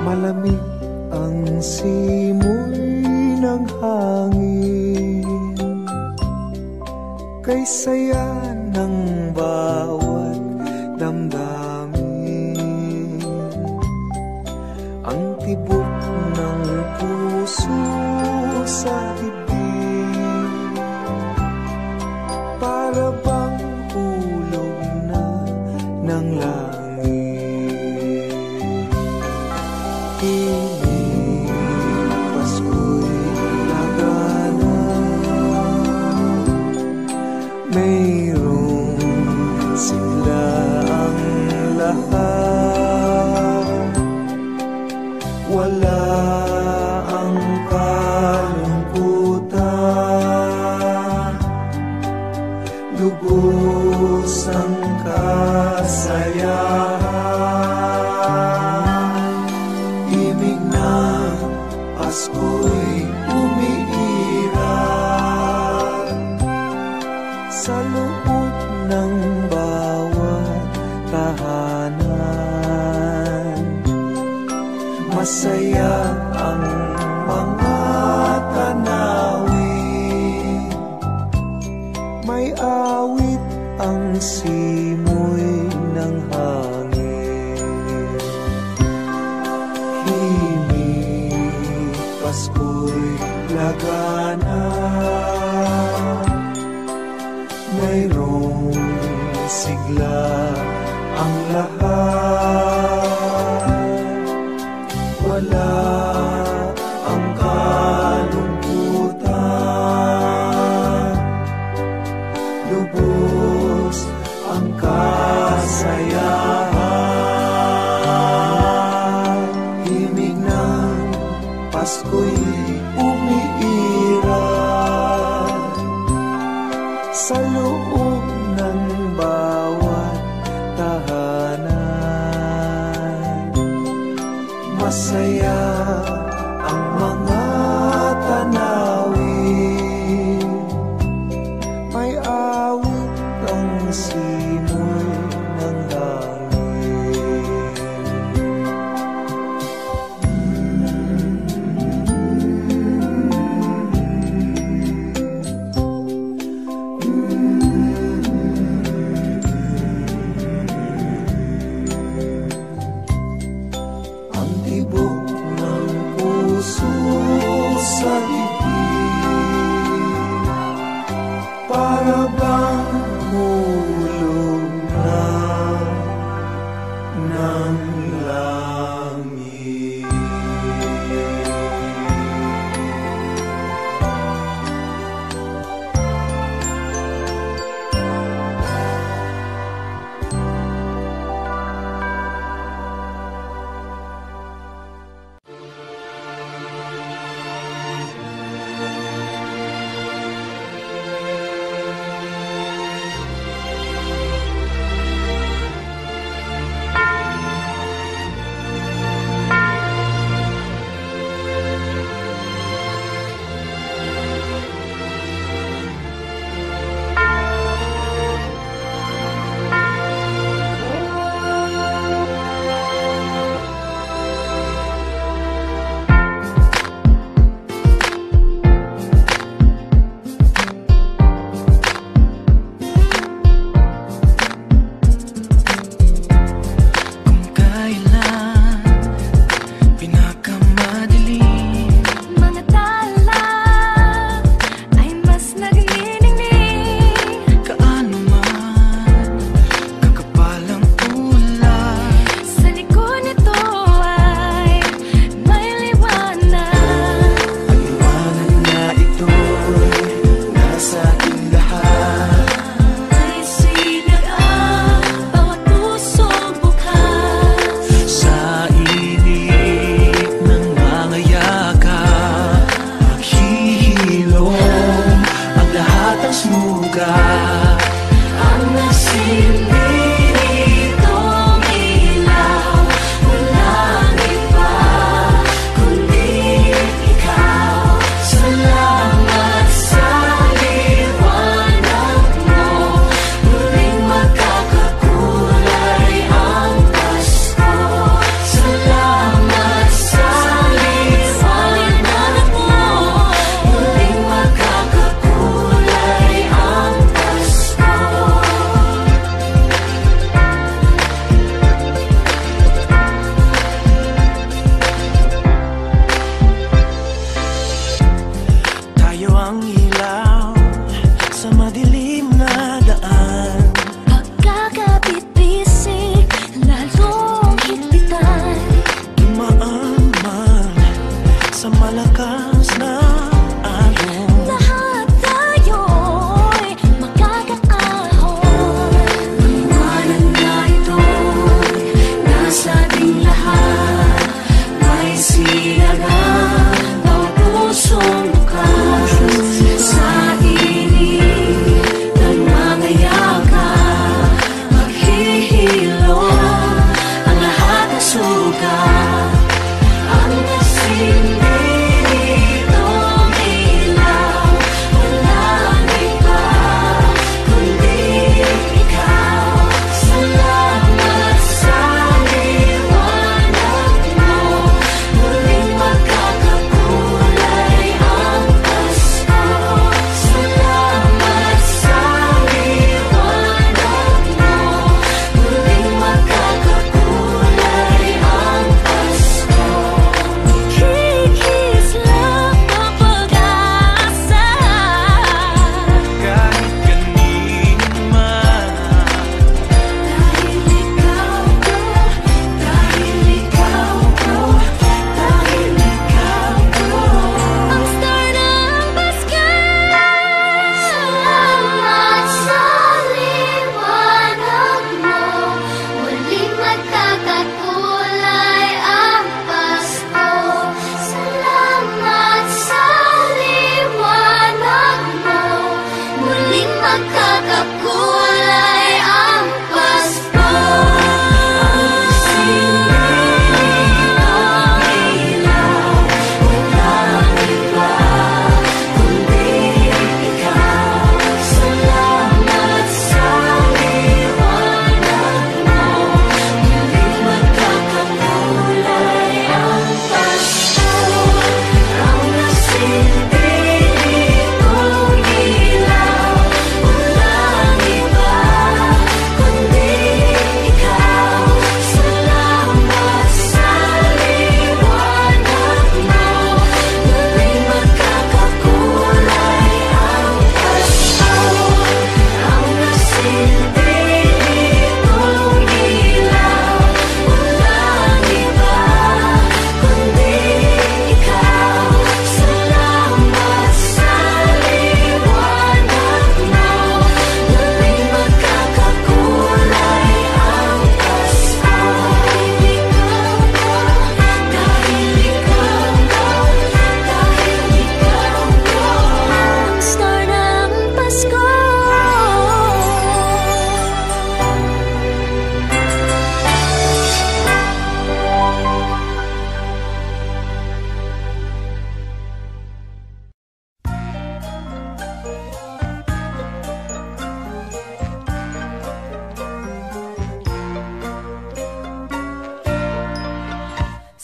Malamig ang simoy ng hangin, kay saya ng bawat damdamin. Ang tibok ng puso sa dibdib, para bang hulog na ng langit. Tinig, Pasko'y lagana, mayroong sigla ang lahat. Wala ang kalungkutan, lubos ang kasayahan. Himig ng Pasko'y umiiral sa loob ng bawat tahanan. Masaya ang mga tanawin, may awit ang simoy ng hangin. Himig, Pasko'y lagana, mayroong sigla ang lahat. Wala ang kalungkutan, lubos ang kasayahan. Himig ng Pasko'y umiiral sa loob ng bawat tahanan. Masaya ang mga tanawin, may awit ang simoy ng hangin. Ang tibok ng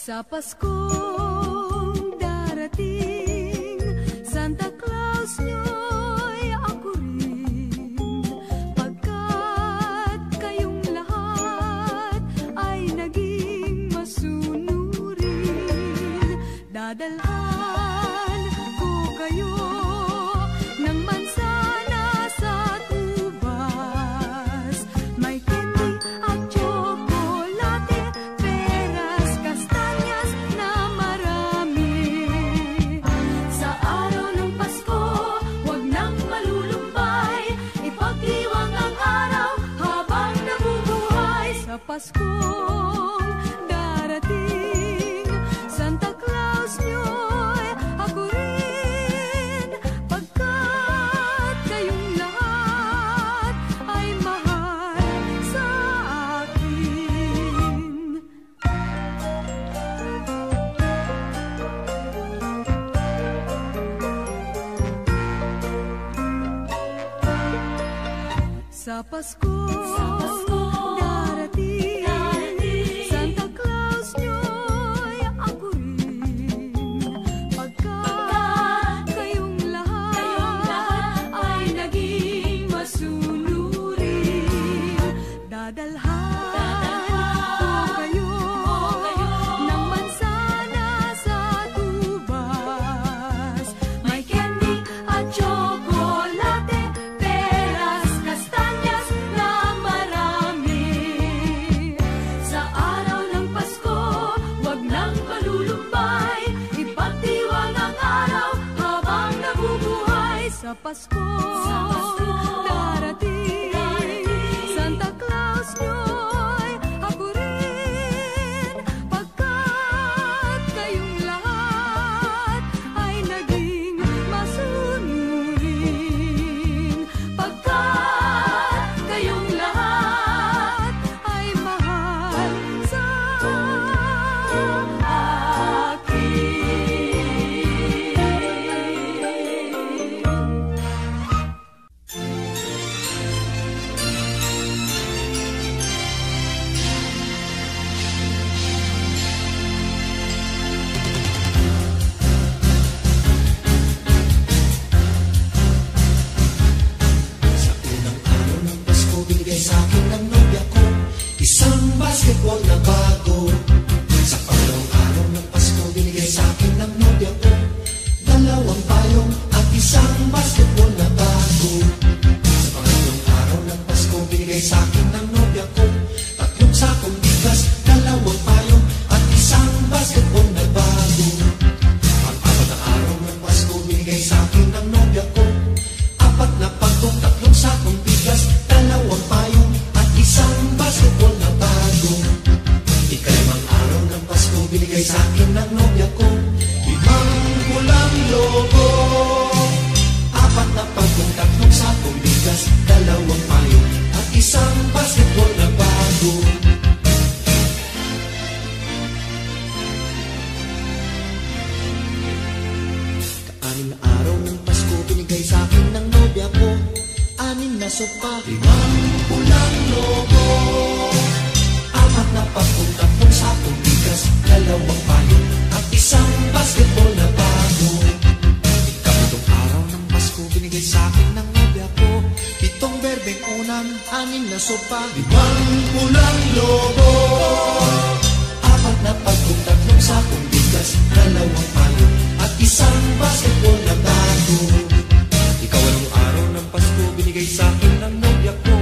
Sa Paskong darating, Santa Claus nyo'y ako rin, pagkat kayong lahat ay naging masunurin. Dadalhan ko kayo ng mansana sa tubas, may candy at tsokolate, peras, kastanyas na marami. Sa araw ng Pasko, huwag nang malulumbay, ipagdiwang ang araw habang nabubuhay. Sa Paskong darating, Santa Claus nyo'y ako rin, pagkat kayong lahat ay mahal sa akin. Sa Paskong darating, Santa Claus nyo'y ako rin, pagkat kayong lahat ay naging masunurin. Dadalhan ko kayo ng mansana sa tubas, may candy at tsokolate, peras, kastanyas na marami. Sa araw ng Pasko, huwag nang malulumbay, ipagdiwang ang araw habang nabubuhay. Sa Pasko darating, Santa Claus nyo'y ako rin, pagkat kayong lahat ay naging masunurin. Pagkat kayong lahat ay mahal sa Sa unang araw ng Pasko, binigay sa akin ng nobya ko isang basketball na bago. Sa pangalawang araw ng Pasko, binigay sa akin ng nobya ko dalawang payong at isang basketball na bago. Sa pangatlong araw ng Pasko, binigay sa akin ng nobya ko tatlong sakong bigas, dalawang payong at isang basketball na bago. Pang-apat na araw ng Pasko, binigay sa akin ng nobya ko apat na pagkong, tatlong sakong bigas, dalawang payong at isang basketball na bago. Ikalimang araw ng Pasko, binigay sa akin ng nobya ko limang pulang logo, apat na pagkong, tatlong sakong bigas, dalawang payong at isang basketball na bago. Anim na araw ng Pasko, binigay sa akin ng nobya ko anim na sopa, limang pulang logo, apat na pagkong, tatlong sakong bigas, dalawang payong at isang basketball na bago. Ikapitong araw ng Pasko, binigay sa akin ng nobya ko pitong berbeng unan, anim na sopa, limang pulang logo, apat na pagkong, tatlong sakong bigas, dalawang payong at isang basketball na bago. Ikawalong araw ng Pasko, binigay sa akin ng nobya ko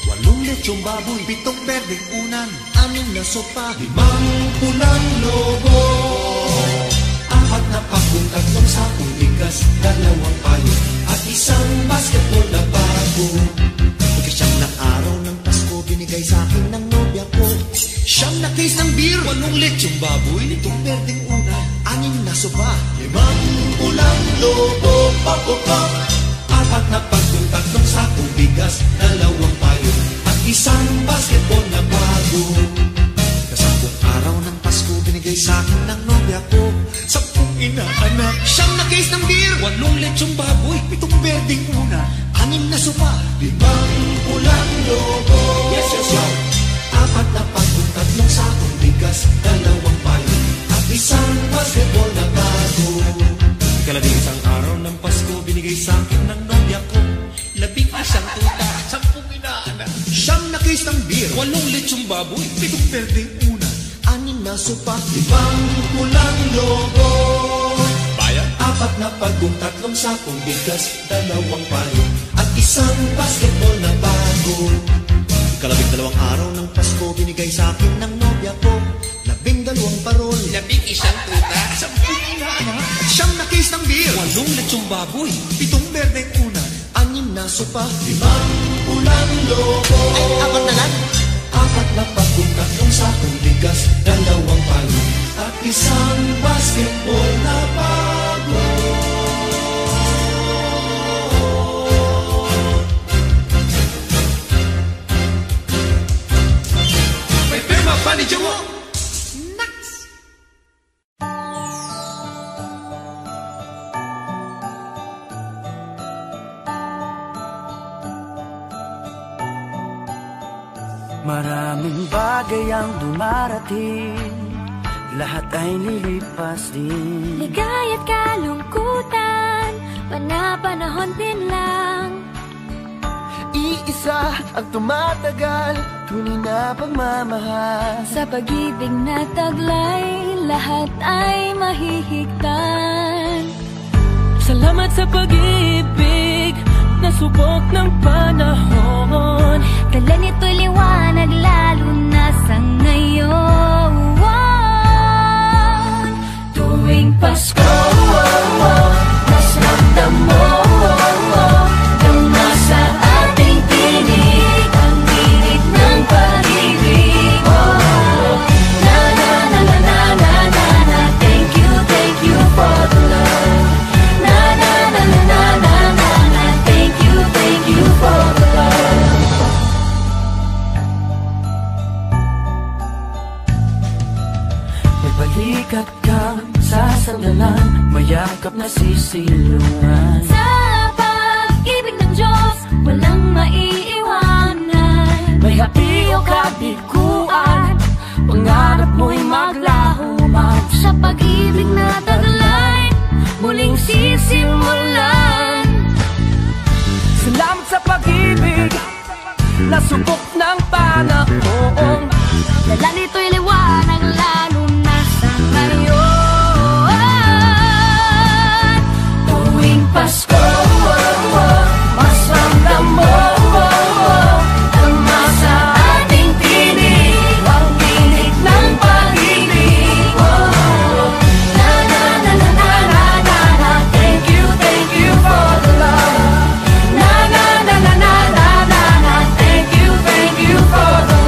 walong lechong baboy, pitong berdeng unan, anim na sopa, limang pulang logo, apat na pagkong, tatlong sakong bigas, dalawang payong at isang basketball na bago. Ikasyam na araw ng Pasko, binigay sa akin ng nobya ko siyam na case ng beer, walong lechong baboy, pitong berdeng unan, anim na sopa, limang pulang logo, pop-pop, apat na pagkong, tatlong sakong bigas, dalawang payong at isang basketball na bago. Kasampung araw ng Pasko, binigay sa akin ng nobya ko 10 inaanak, siyam na case ng beer, walong lechong baboy, pitong berdeng una, anim na sopa, limang pulang logo, yes, yes, yes, apat na pagkong, tatlong sakong bigas, dalawang payong at 8 lechong baboy, 7 berdeng unan, 6 na sopa, 5 pulang lobo. bayan, 4 na pagong, 3 sakong bigas, 2 payo, at 1 basketball na bago. Ikalabing 2 araw ng Pasko, binigay sa akin ng nobya ko, 12 parol, 11 tuta, 10 inaanak, at 9 na case ng beer, 8 lechong baboy, 7 berdeng unan, 6 na sopa, 5 pulang lobo. Ay, 4 na lang. 4 na pagong, 3 sakong bigas, 2 payo, at 1 basketball na bago. may pirma pa ni Jomo. maraming bagay ang dumarating, lahat ay lilipas din. Ligaya't kalungkutan, panapanahon din lang. Iisa ang tumatagal, tunay na pagmamahal. Sa pag-ibig na taglay, lahat ay mahihigtan. Salamat sa pag-ibig, nasubok ng panahon. Dala nito'y liwanag, lalo na sa ngayon. Tuwing Pasko, mas ramdam mo Dama sa ating tinig, ang init ng pag-ibig. Na na na na na na na na, thank you for the love. Na na na na na na na na, thank you for the love. May balikat kang sasandalan, mayakap na sisilungan. Sa pag-ibig ng Diyos, walang maiiwanan. May hapi o kabiguan, pangarap mo'y maglaho man. Sa pag-ibig na taglay, muling sisimulan. Salamat sa pag-ibig, nasubok ng panahon. Dala nito'y liwanag, lalo na sa ngayon. Tuwing Pasko, mas ramdam mo Dama sa ating tinig, ang tinig ng pag-ibig. Na na na na na na na na, thank you for the love. Na na na na na na na na, thank you for the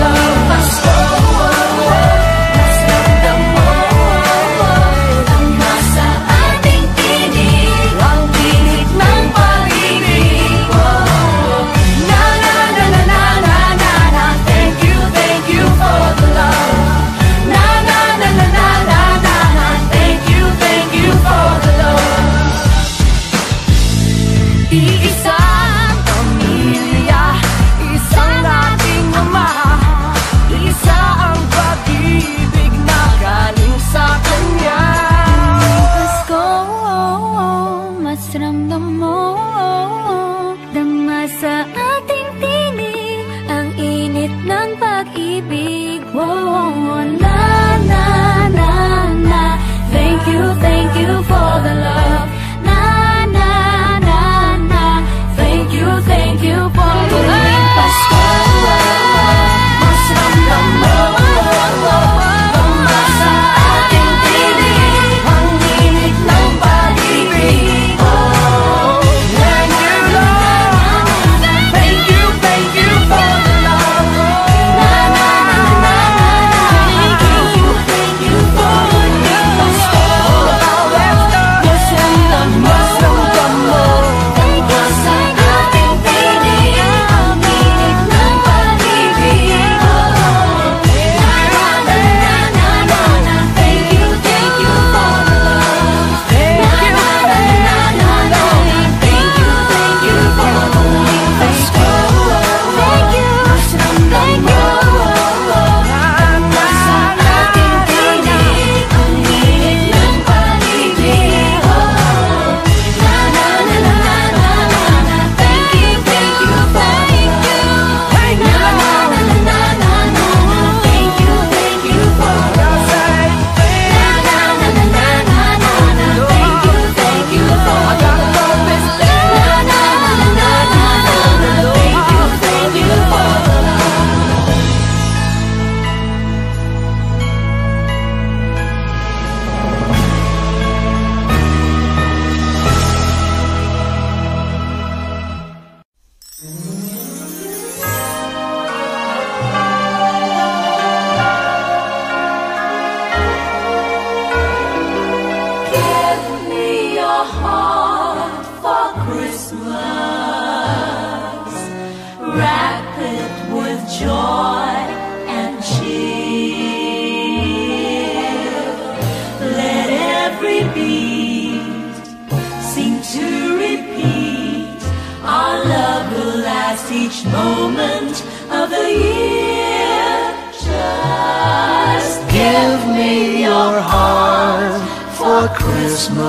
for Christmas.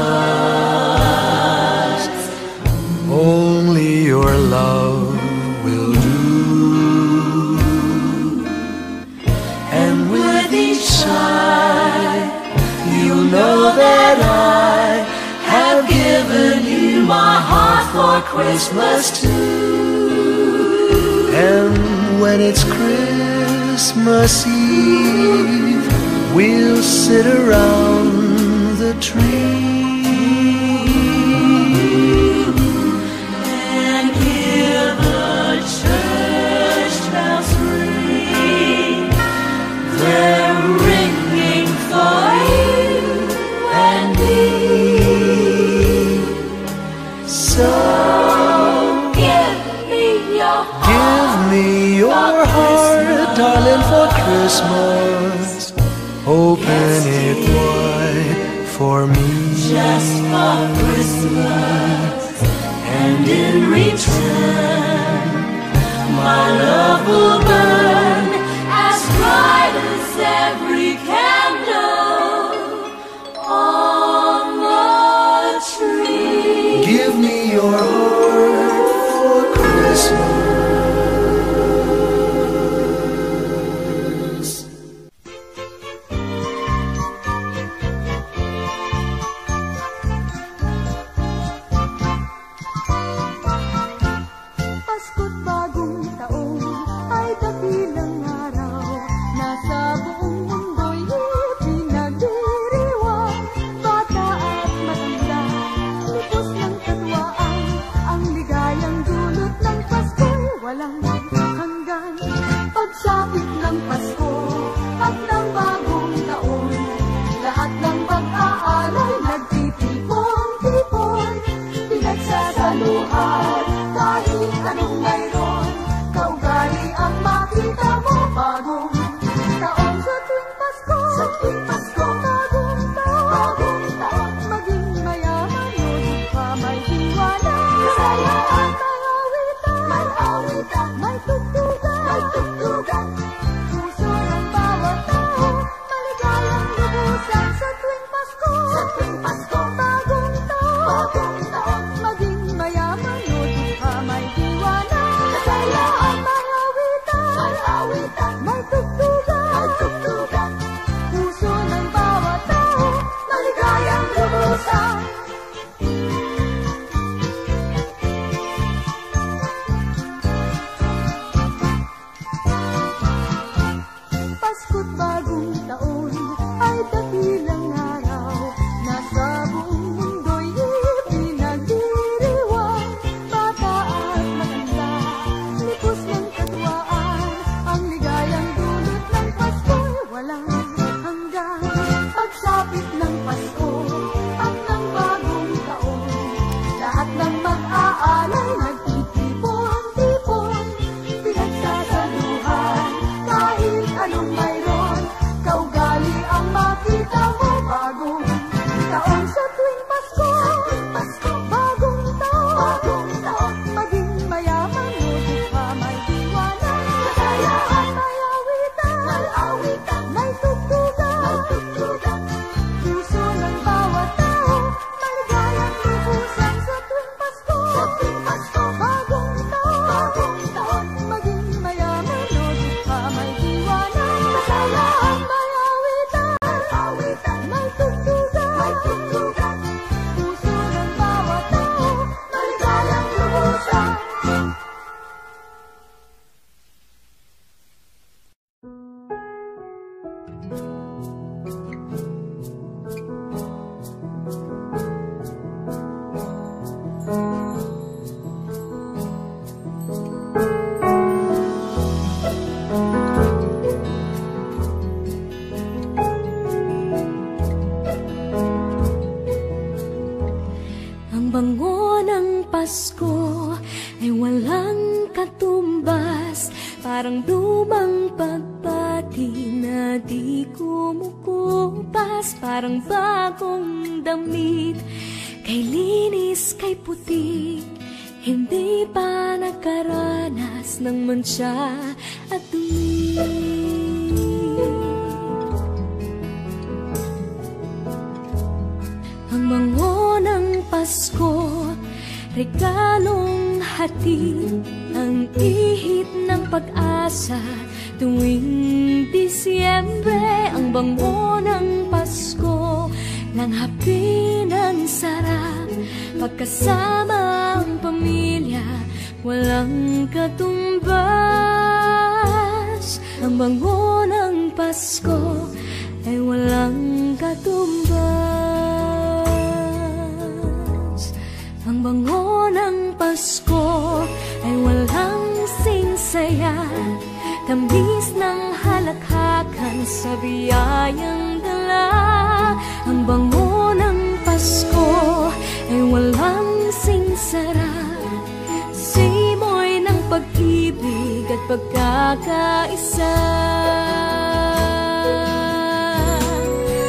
Only your love will do. And with each sigh, you'll know that I have given you my heart for Christmas too. And when it's Christmas Eve, we'll sit around the tree and hear the church bells ring. They're ringing for you and me. So give me your heart. give me your heart, darling, for Christmas. Open it wide for me, Just for Christmas. And in return, my love will burn as bright as every candle on the tree. give me your heart for Christmas. Pasko't bagong taon ay dakilang araw. Nasa buong mundo'y pinagdiriwang. Bata at matanda, lubos ng katwaan. Ang ligayang dulot ng Pasko'y walang hanggan. Pagsapit ng Pasko at ng bagong taon, lahat ng pag-aalay nagtitipon-tipon. Pinagsasaluhan kahit anong mayroon, kaugali ang makita mo. Bagong taon sa tuwing Pasko, bagong taon, maging mayaman o dukha, may diwana, kasayaan, may awitan, may tugtugan, puso ng bawat tao, maligayang lubusan sa tuwing Pasko, bagong taon, maging mayaman o dukha, may diwana, kasayaan, may awitan, may tugtugan, puso ng bawat tao, maligayang lubusan. Pasko't bagong taon ay dakilang araw. Nasa buong mundo'y pinagdiriwang. Bata at matanda, lipos ng katwaan. Ang ligayang dulot ng Pasko'y walang hanggan. Pagsapit ng Pasko at ng bagong taon, lahat ng mag-aalay nagtitipon-tipon. Pinagsasaluhan kahit anong mayroon, kaugali ang makita mo. Bagong taon sa tuwing Pasko, bagong taon, maging mayaman o dukha, may diwana, kasayaan, may awitan, may tugtugan, puso ng bawat tao, maligayang lubusan sa tuwing Pasko, bagong taon, maging mayaman o dukha, may diwana, kasayaan, may awitan, may tugtugan, puso ng bawat tao, maligayang lubusan. Ang bango ng Pasko ay walang katumbas, parang lumang pagpati na di kumukupas, parang bagong damit, kay linis, kay puti, hindi pa nakaranas ng mantsa at dumi. regalong hatid, ang ihip ng pag-asa. Tuwing Disyembre, ang bango ng Pasko, langhapin ang sarap, pagkasama ang pamilya, walang katumbas. Ang bango ng Pasko ay walang katumbas. Ang bango ng Pasko ay walang singsaya, tamis ng halakhakan sa biyayang dala. Ang bango ng Pasko ay walang singsarap, simoy ng pag-ibig at pagkakaisa.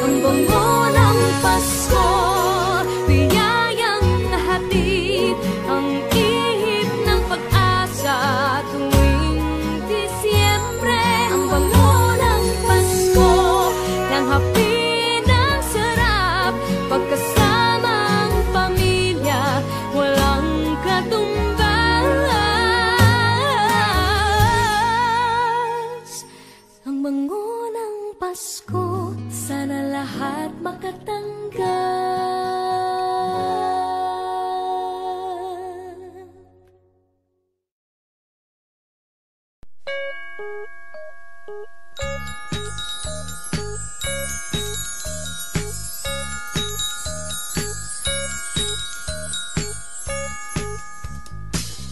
Ang bango ng Pasko, biyayang hatid, ang ihip ng pag-asa. Tuwing Disyembre, ang bango ng Pasko, langhapin ang sarap, pagkasama ang pamilya, walang katumbas. Ang bango ng Pasko, sana lahat makatanggap.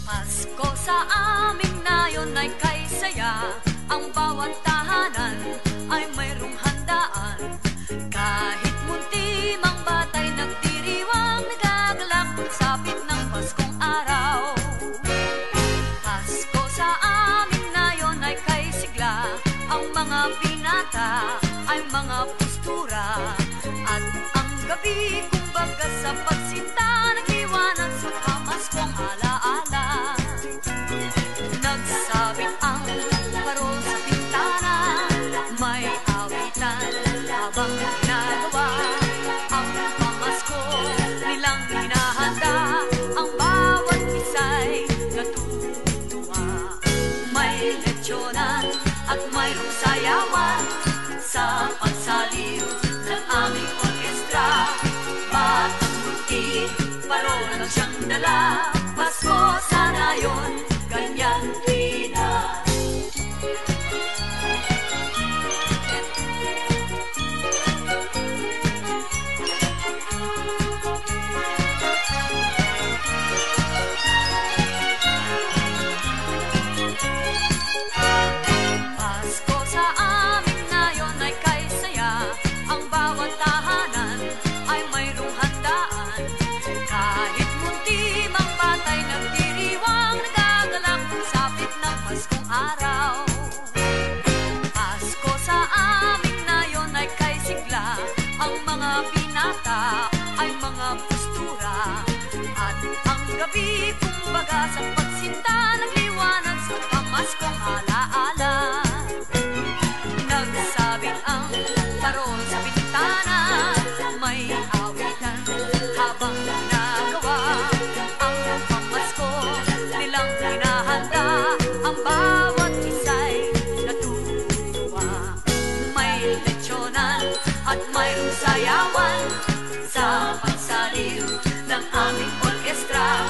Pasko sa amin na yon ay kay saya, ang bawat tahanan ay mayroong handaan. Kahit munti mang batay nagdiriwang, nagagalak sapit ng Paskong araw. Pasko sa amin na yon ay kay sigla, ang mga binata ay mga postura, at ang gabi kumbaga sa pagsinta, nagliwanag sa pamaskong alaala. Nagsabit ang parol sa bintana, may awitan habang ginagawa ang pamasko nilang hinahanda. Ang bawat isa'y natutuwa, may leksyonan at mayroong sayawan sa pagsaliw ng aming orkestra. Batang multi, parol na siyang dala, Pasko sana yon, ganyan rin na. Pasko sa amin na yon ay kay saya, ang bawat tahanan ay mayroong handaan. Kahit munti mang batay nagdiriwang, nagagalak sapit ng Paskong araw. Pasko sa amin na yon ay kay sigla, ang mga binata ay mga postura, at ang gabi kumbaga sa pagsinta, nagliwanag sa pamaskong alaala. Nagsabit ang parol sa bintana, may awitan habang ginagawa ang pamasko nilang hinahanda. Ang bawat isa'y natutuwa, may leksyonan at mayroong sayawan sa pagsaliw ng aming orkestra.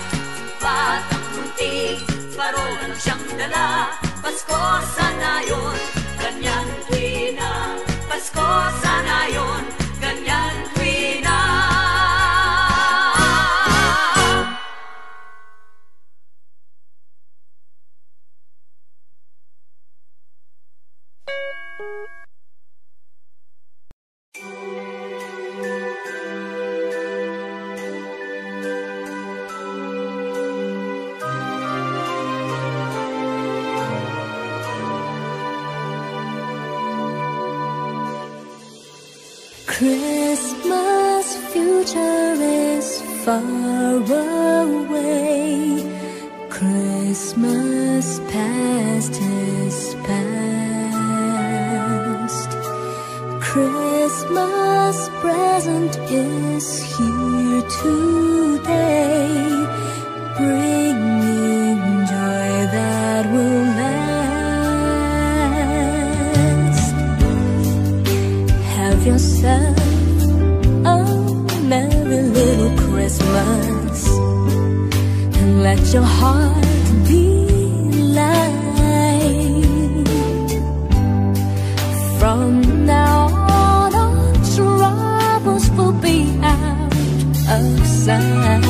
Batang munti, parol ang siyang dala, Pasko sana yon, ganyan rin na. Pasko sana yon, ganyan rin na. Christmas future is far away, Christmas past is past, Christmas present is here today, bringing joy that will last. Have yourself a merry little Christmas, and let your heart be light. From now on, all troubles will be out of sight.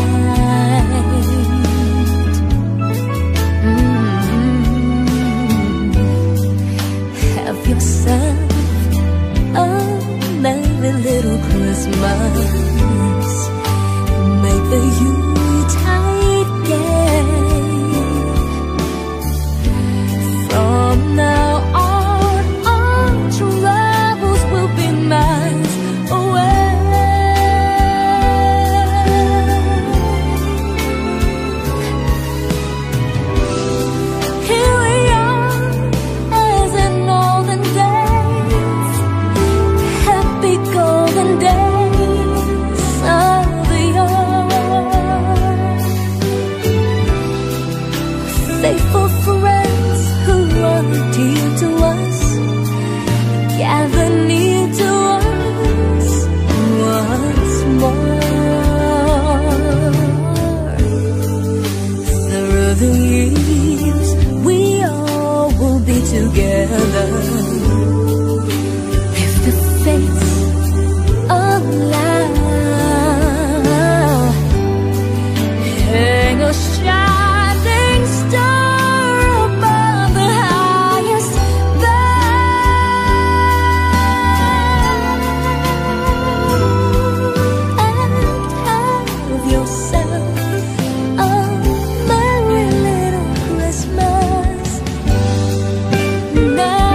Have yourself a merry little Christmas. Make the Yuletide gay. From now on, all troubles will be miles away. Here we are, as in olden days, happy golden days of yore. Faithful friends who are dear to us, gather near to us once more. Through the years, we all will be together if the fates allow. Hang a shining star above the highest bough, and have yourself a merry little Christmas now.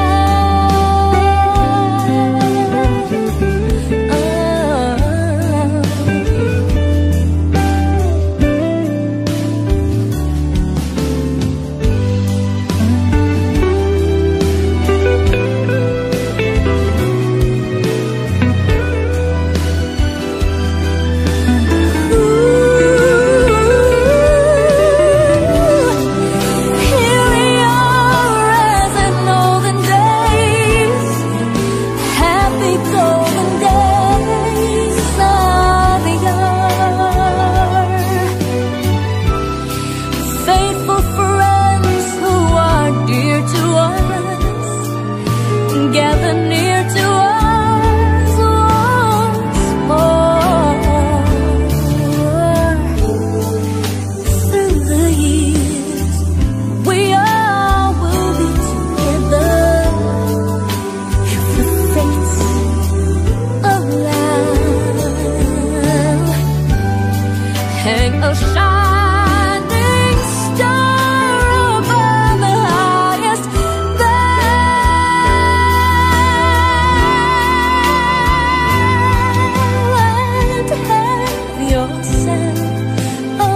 Here we are, as in olden days, happy golden days of yore. Faithful friends who are dear to us, gather near to us once more. Through the years, we all will be together if the fates allow. Hang a shining star above the highest bough, and have yourself a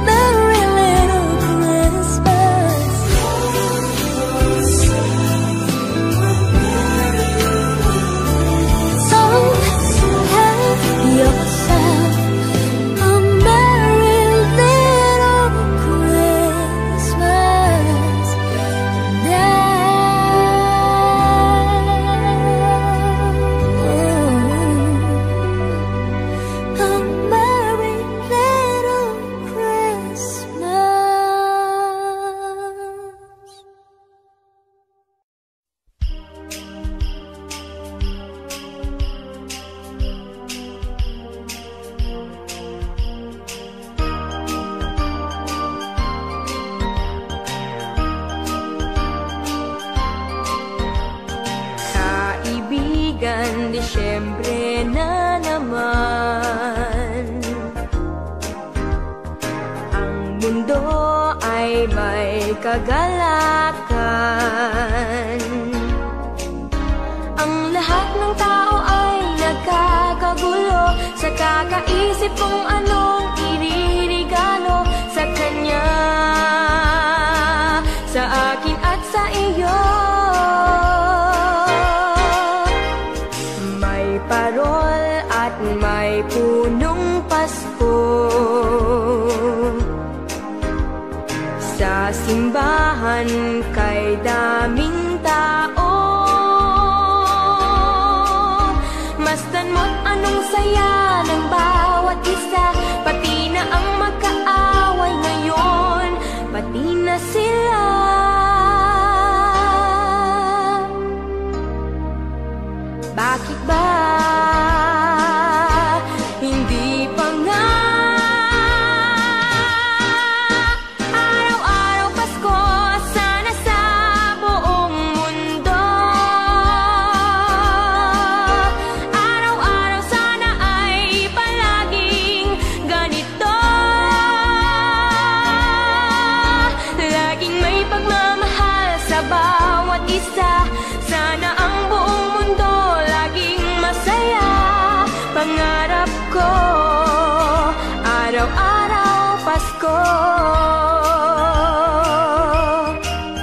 merry little Christmas. So have yourself a merry little Christmas now. A merry little Christmas. Kaibigan, Disyembre na naman. Ang mundo ay may kagalakan. Ang lahat ng tao ay nagkakagulo sa kakaisip kung anong iririgalo sa kanya, sa akin at sa iyo. May parol at may punong Pasko. man kay daming tao. Masdan mo't anong saya ng bawat isa, pati na ang magkaaway ngayon, pati na sila. Bakit ba hindi pa nga araw-araw Pasko, sana sa buong mundo? Araw-araw sana ay palaging ganito, laging may pagmamahal sa bawat isa. Sana ang buong mundo laging masaya. Pangarap ko, araw-araw Pasko.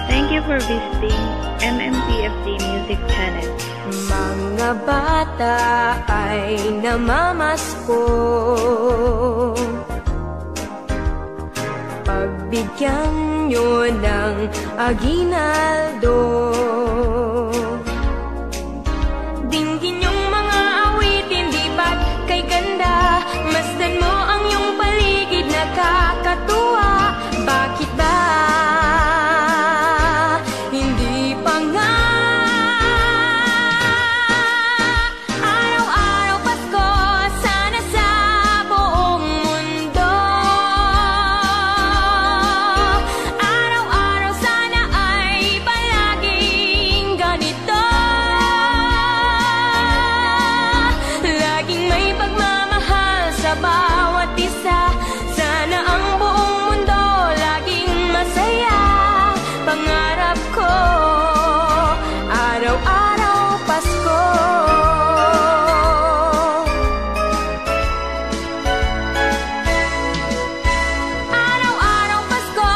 Thank you for visiting MMPFD Music Channel. Mga bata ay namamasko, pagbigyan nyo ng aginaldo. Dinggin yung mga awitin, di ba't kay ganda? Masdan mo ang iyong paligid, nakakatuwa. Bakit ba hindi pa nga araw-araw Pasko, sana sa buong mundo? Araw-araw sana ay palaging ganito, laging may pagmamahal sa bawat isa. Sana ang buong mundo laging masaya. Pangarap ko, araw-araw Pasko. Araw-araw Pasko,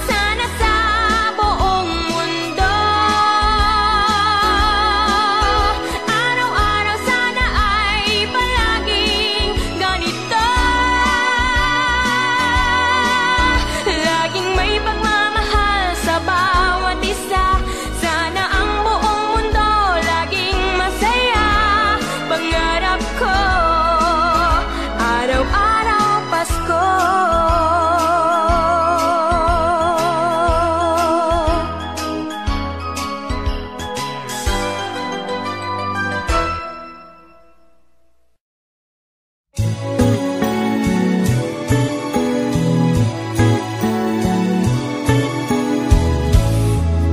sana sa buong mundo. Araw-araw sana ay palaging ganito, laging may pagmamahal sa bawat isa. Sana ang buong mundo laging masaya. Pangarap ko, araw-araw Pasko.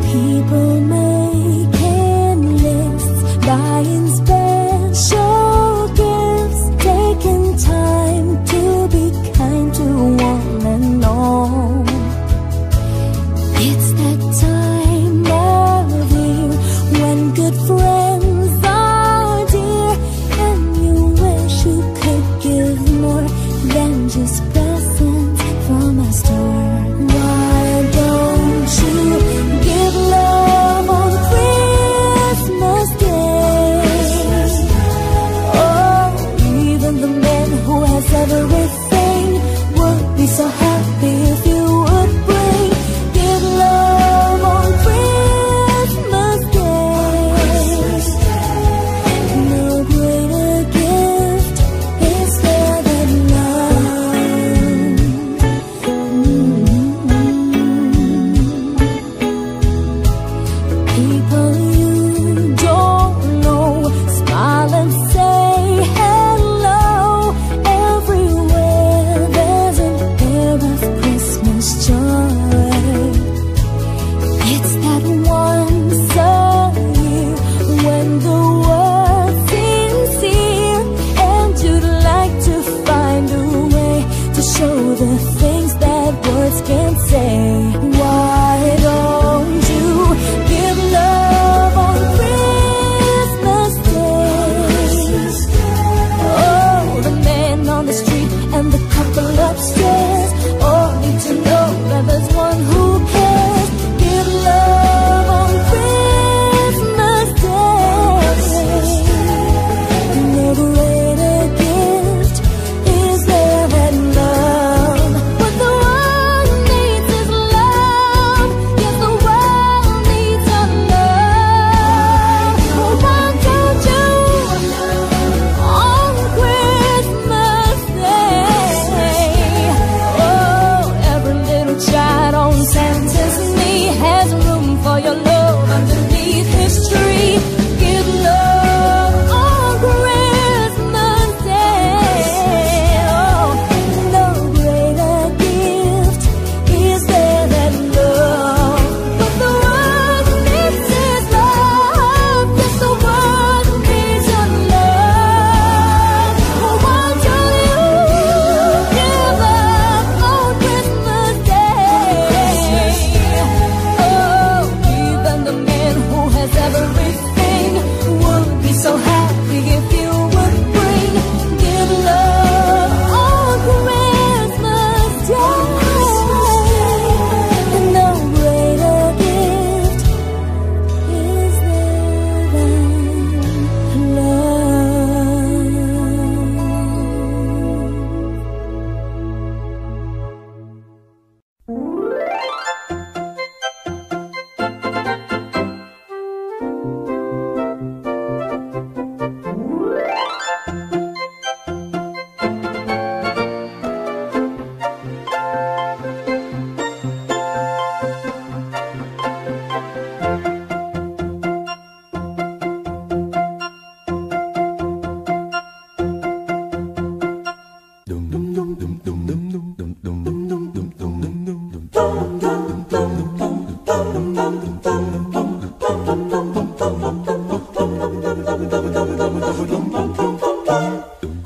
People making lists, buying special gifts, taking time to be kind to one and all. It's that time of year when good friends are dear, and you wish you could give more than just presents from a store. Why don't you give love on Christmas Day?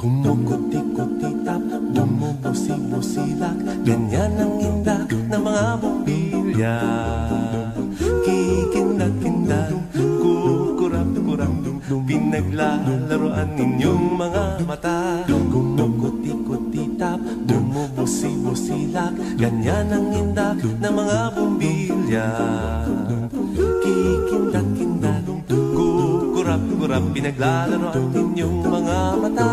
Kumukuti-kutitap, bumubusi-busilak, ganyan ang indak ng mga bumbilya. Kikindag-kindag, kukurap-kurap, pinaglalaroan ninyong mga mata. Kumukuti-kutitap, bumubusi-busilak, ganyan ang indak ng mga bumbilya. Kikindag-kindag, kukurap-kurap, pinaglalaroan ninyong mga mata.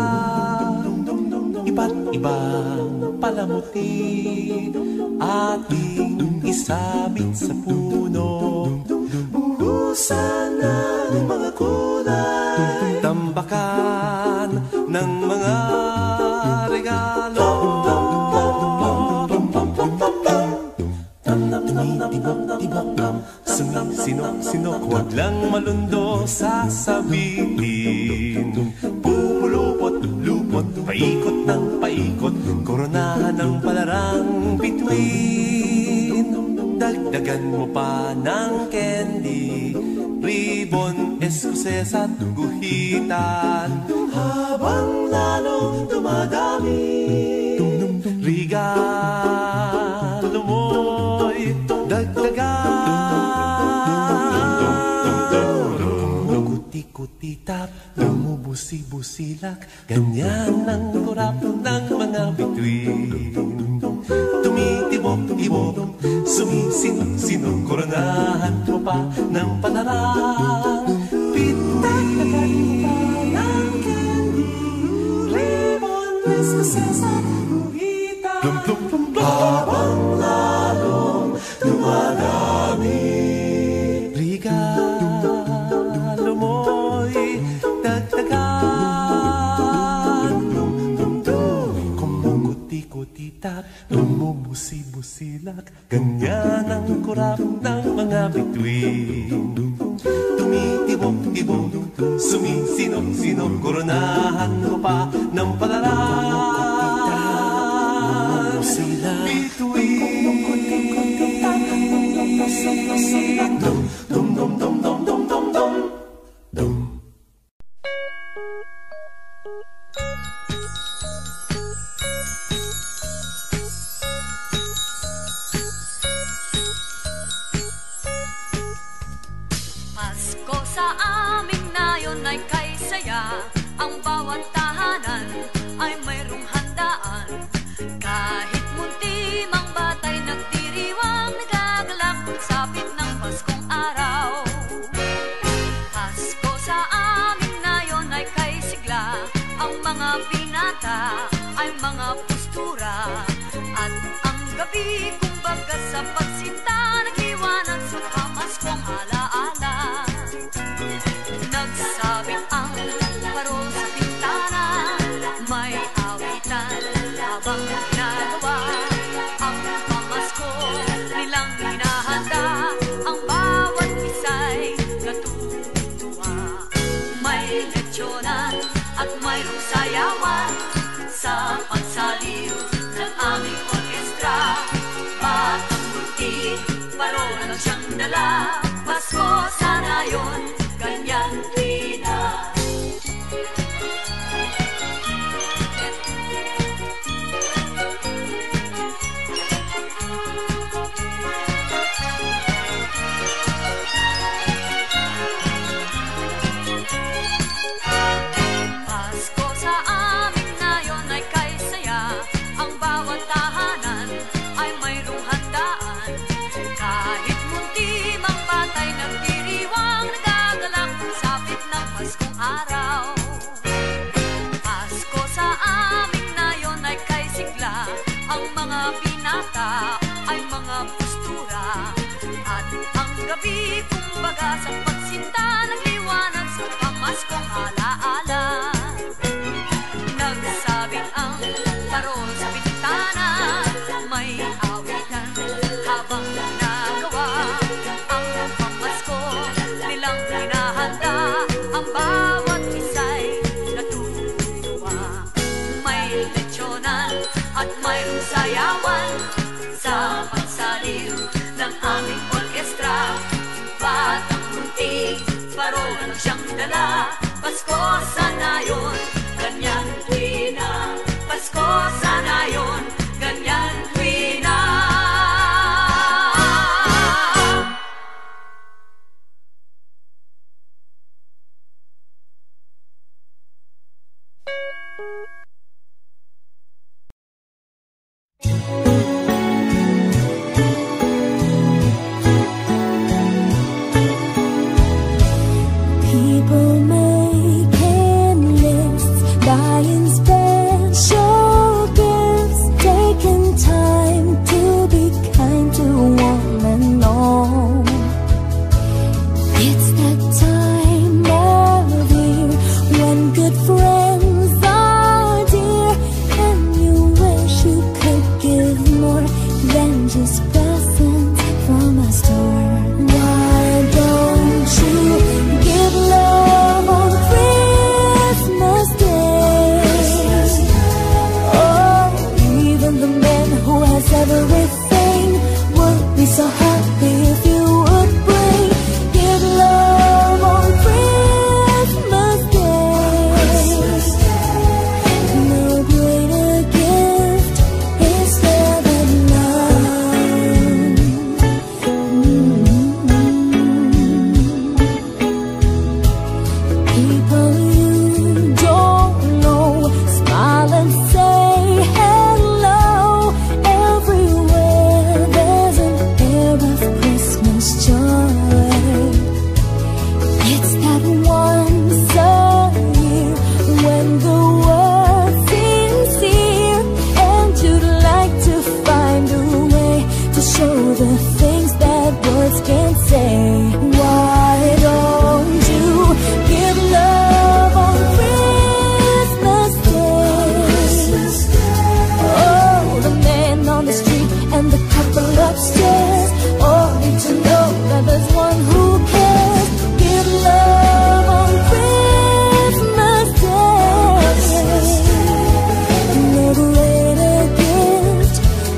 Iba't ibang palamuti ating isabit sa puno. Buhusan ng mga kulay, tambakan ng mga regalo. Tibak-tibak, sumisinog-sinog, huwag lang malundo sasabihin. Pupulupot-lupot, paikot ng paikot, koronahan ng palarang bituin. Dagdagan mo pa ng candy, ribbon, eskuses at guhitan. Habang lalong dumadami, regalo mo'y dagdagan. Kuti-kuti-tap, bumubusi-busilak, ganyan ang kurap ng mga bituin. Tumitibok-tibok, sumisinog-sinog, koronahan mo pa ng palarang bituin. Ng candy, ribbon, eskuses at guhitan. Habang lalong dumadami, regalo mo'y dagdagan. Kumukuti-kutitap, bumubusi-busilak, ganyan ang kurap ng mga bituin. Tumitibok-tibok, sumisinog-sinog, koronahan mo pa ng palarang bituin. Dum-dum-dum-dum-dum-dum-dum. Pasko sa aming nayon ay kay saya. Ang bawat tahanan ay mayroong handaan. Kahit munti mang batay nagdiriwang, nagagalak sapit ng Paskong araw. Pasko sa aming nayon ay kay sigla. Ang mga binata ay mga postura. At ang gabi kumbaga sa pagsinta, nag-iwanan sa pamaskong alaala. Nagsabit ang parol sa bintana, may awitan habang ginagawa ang pamasko nilang hinahanda. Ang bawat isa'y natutuwa. May lechonan at mayroong sayawan sa pagsaliw ng aming orkestra. Batang multi, parol lang siyang dala. Pasko sana yun, ganyan rin na. Pasko sa amin ngayon ay kay saya. Ang bawat tahanan ay mayroong handaan. Kahit munti mang batay nagdiriwang, nagagalak sapit ng Paskong araw. Pasko sa amin ngayon ay kay sigla. Ang mga binata ay mga postura. At ang gabi kumbaga sa pagsinta, nagliwanag sa pamaskong alaala. Nagsabit ang parol sa bintana, may awitan habang ginagawa ang pamasko nilang hinahanda. Ang bawat siyang dala. Pasko sana yun, ganyan tuwina. Pasko sana yun, ganyan tuwina. People making lists, buying special gifts, taking time to be kind to one and all. It's that time of year when good friends are dear, and you wish you could give more than just presents from a store. Why don't you give love on Christmas Day? Oh, even the man who has everything would be so happy if you would bring. Give love on Christmas Day. No greater gift is there than love. People you don't know, smile and say hello. Everywhere there's an air of Christmas joy. It's that once a year when the world seems here, and you'd like to find a way to show the things that words can't say. Why don't you give love on Christmas Day? Oh, the man on the street and the couple upstairs all need to know that there's one who cares. Give love on Christmas Day. No greater gift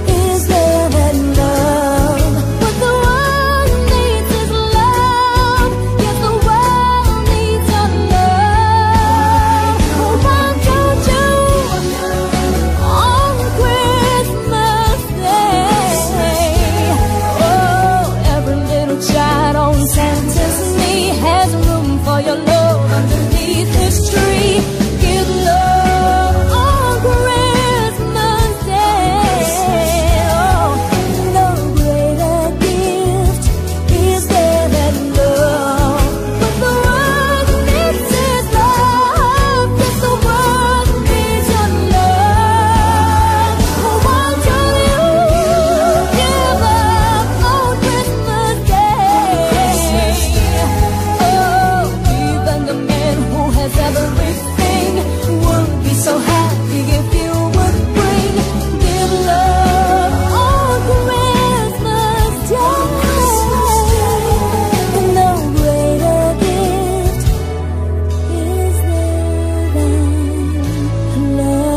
is there than love. What the world needs is love. Yes, the world needs your love. Oh, why don't you on Christmas Day? Oh, every little child on Santa's knee has room for your love underneath his tree. Give love on Christmas Day. Oh, no greater gift is there than love. What the world needs is love. Yes, the world needs your love. Oh, why don't you give up on Christmas Day? Oh, even the man who has everything would be so happy if you would bring. Give love on Christmas Day. No greater gift is there than love.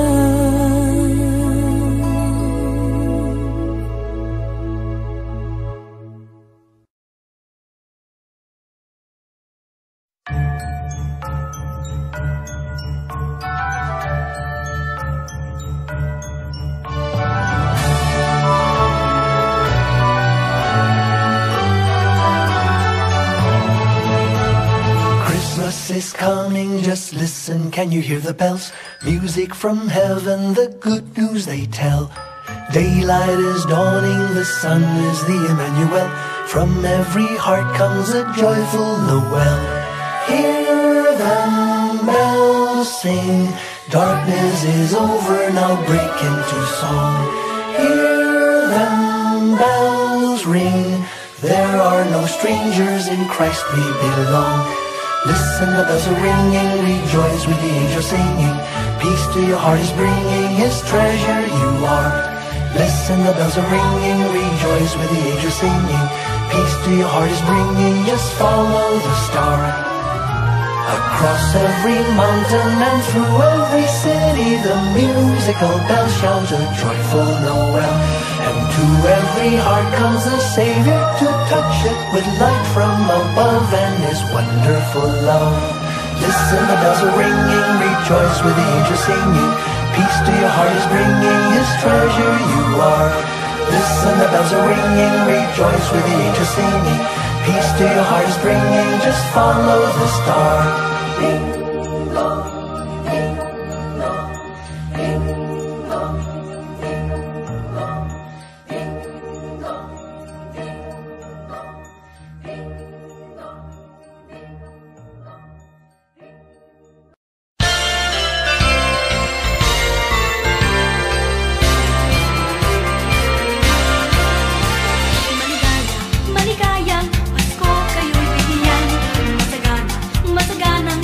Christmas is coming, just listen, can you hear the bells? Music from heaven, the good news they tell. Daylight is dawning, the sun is the Emmanuel. From every heart comes a joyful Noel. Hear them bells sing, darkness is over, now break into song. Hear them bells ring, there are no strangers, in Christ we belong. Listen, the bells are ringing, rejoice with the angels singing. Peace to your heart is bringing, his treasure you are. Listen, the bells are ringing, rejoice with the angels singing. Peace to your heart is bringing, just follow the star. Across every mountain and through every city, the musical bells shout a joyful Noel. And to every heart comes the Savior to touch it with light from above and His wonderful love. Listen, the bells are ringing, rejoice with the angels singing. Peace to your heart is bringing, His treasure you are. Listen, the bells are ringing, rejoice with the angels singing. Peace to your heart is bringing, just follow the star. Ding dong, ding dong, ding dong, ding dong, ding dong, ding dong, ding dong, ding dong. Maligayang Pasko kayo'y bigyan. Masaganang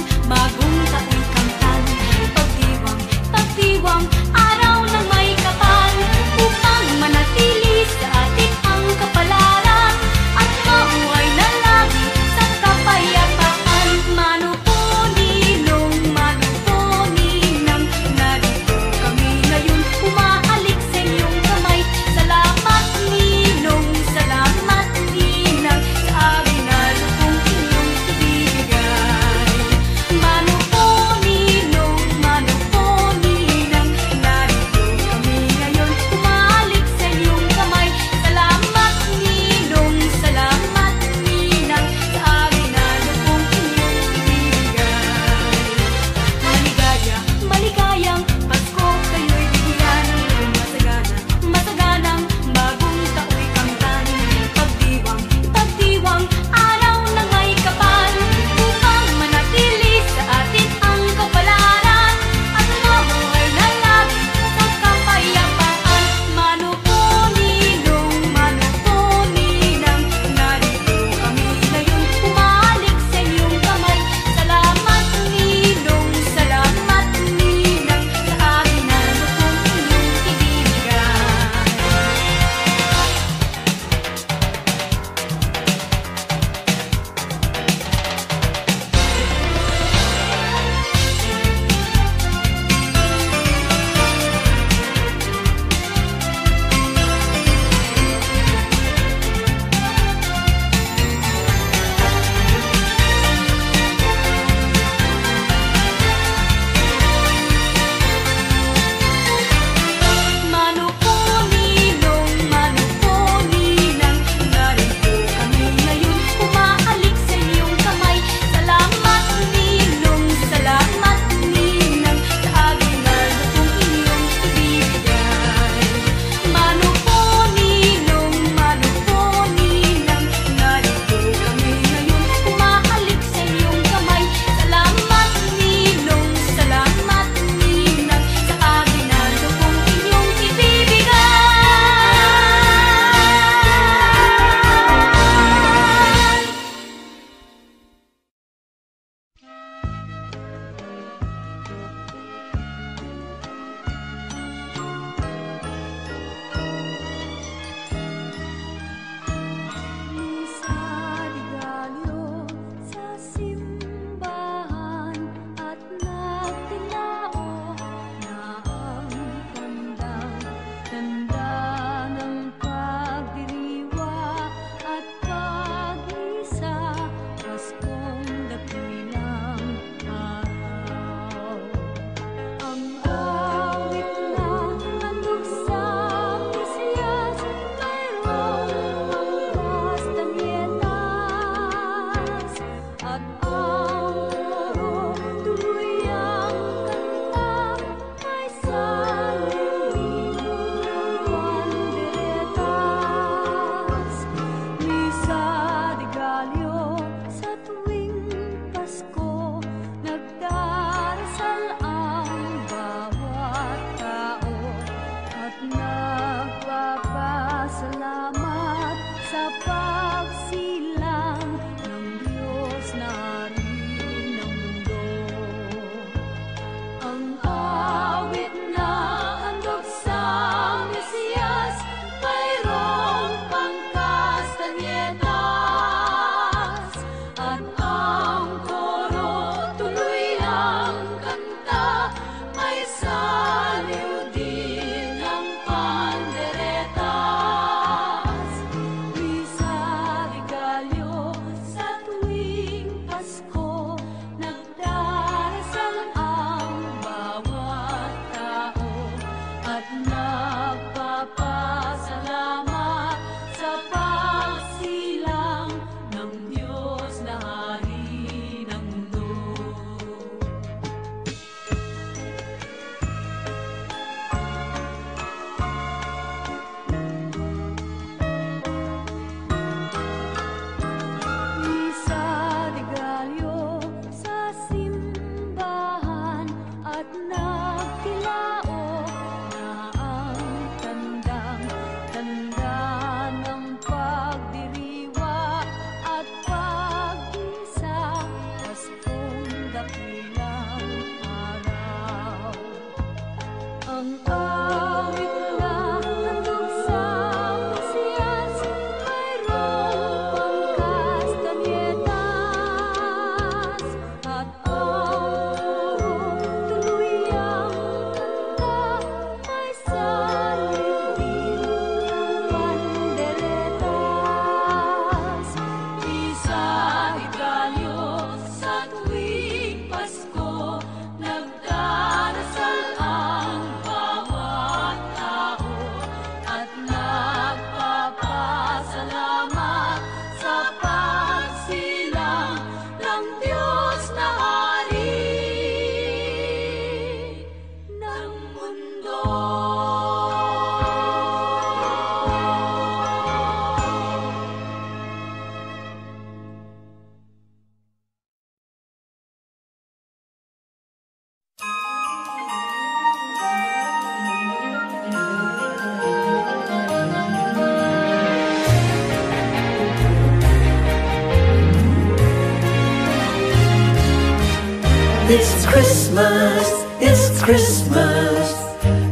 It's Christmas, it's Christmas.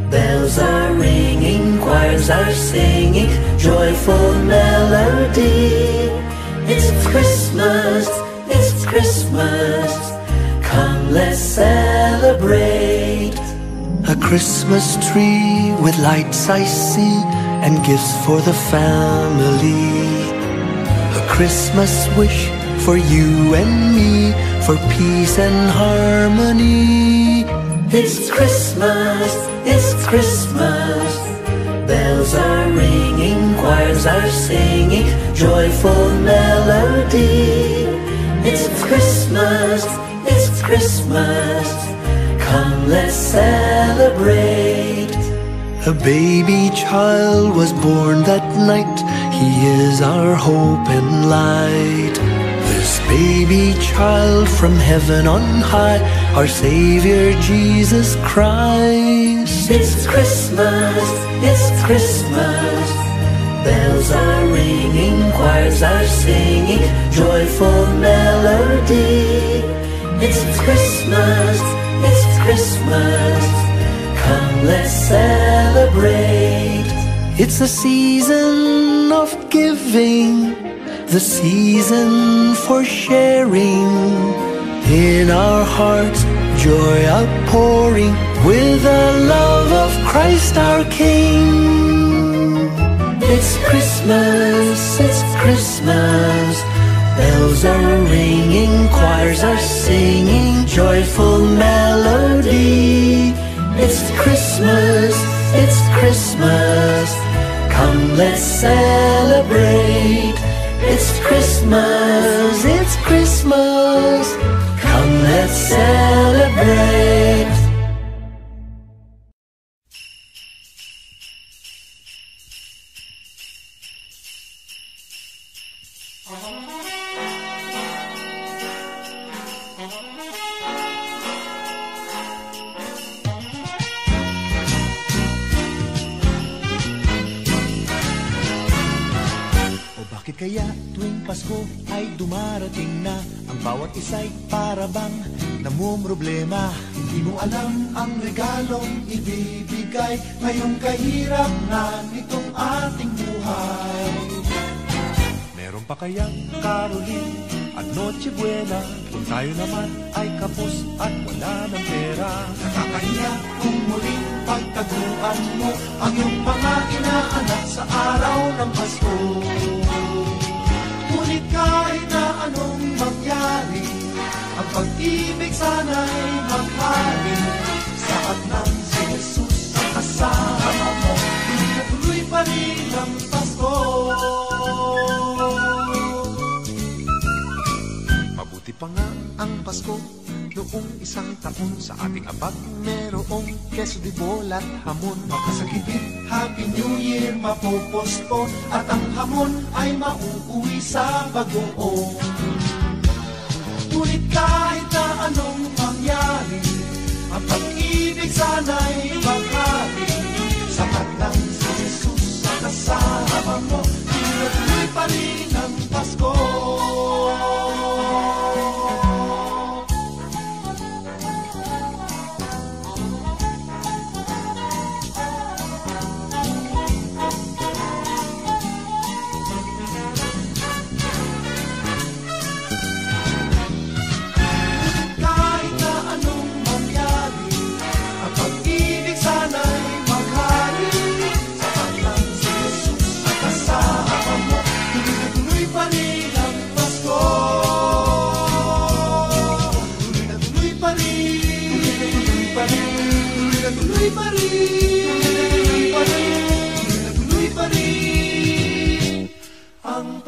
Bells are ringing, choirs are singing, joyful melody. It's Christmas, it's Christmas. Come, let's celebrate. A Christmas tree with lights I see, and gifts for the family. A Christmas wish for you and me, for peace and harmony. It's Christmas, it's Christmas. Bells are ringing, choirs are singing, joyful melody. It's Christmas, it's Christmas. Come, let's celebrate. A baby child was born that night. He is our hope and light. This baby child from heaven on high, our Savior Jesus Christ. It's Christmas, it's Christmas. Bells are ringing, choirs are singing, joyful melody. It's Christmas, it's Christmas. Come, let's celebrate. It's a season of giving, the season for sharing. In our hearts, joy outpouring, with the love of Christ our King. It's Christmas, it's Christmas. Bells are ringing, choirs are singing, joyful melody. It's Christmas, it's Christmas. Come, let's celebrate. It's Christmas, it's Christmas. Come, let's celebrate. Kaya tuwing Pasko ay dumarating na, ang bawat isa'y para bang namumroblema. Hindi mo alam ang regalong ibibigay ngayong kahirap na nitong ating buhay. Meron pa kayang Caroling at Noche Buena kung tayo naman ay kapos at wala ng pera? Nakakahiya kung muling pagtaguan mo ang iyong mga inaanak sa araw ng Pasko. Ngunit kahit na anong mangyari, ang pag-ibig sana'y maghari. Saat ng si Jesus ang kasama mo, tuloy pa rin ang Pasko. Mabuti pa nga ang Pasko noong isang taon, sa ating abag merong keso de bola at hamon. Makasakitin, Happy New Year mapopospon, at ang hamon ay mauuwi sa bagoong. Ngunit kahit na anong mangyari, ang pag-ibig sana'y maghari. Sapat lang si Jesus sa kasama mo, tuloy pa rin ang Pasko.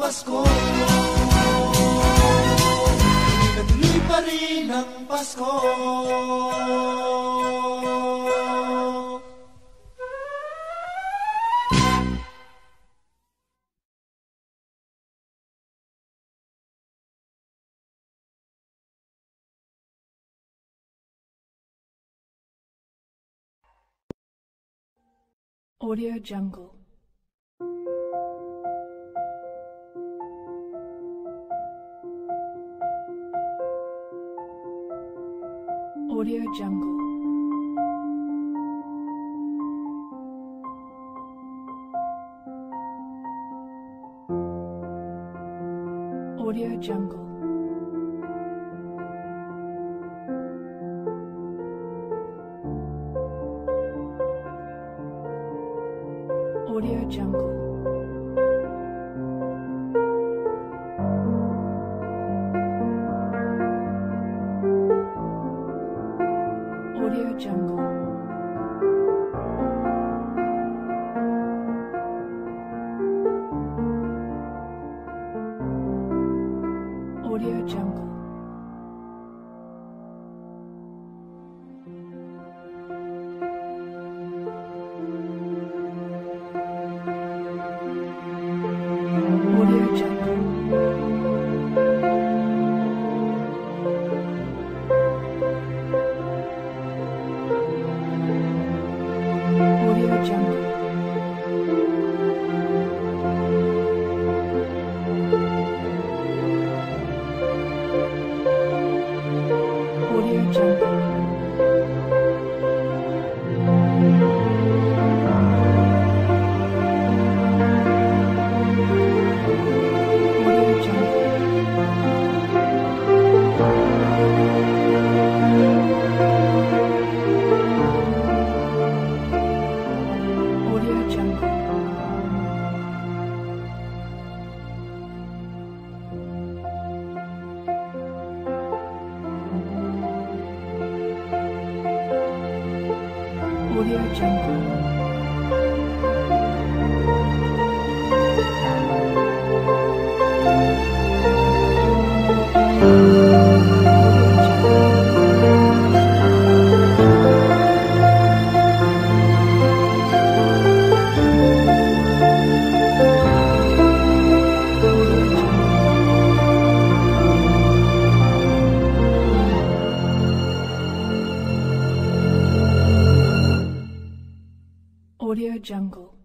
Pasko, tuloy pa rin ang Pasko. Audio Jungle. Audio Jungle. Audio Jungle. Audio Jungle. Audio Jungle. Audio Jungle. Audio Jungle. Audio Jungle. Audio Jungle. Audio Jungle. Audio Jungle.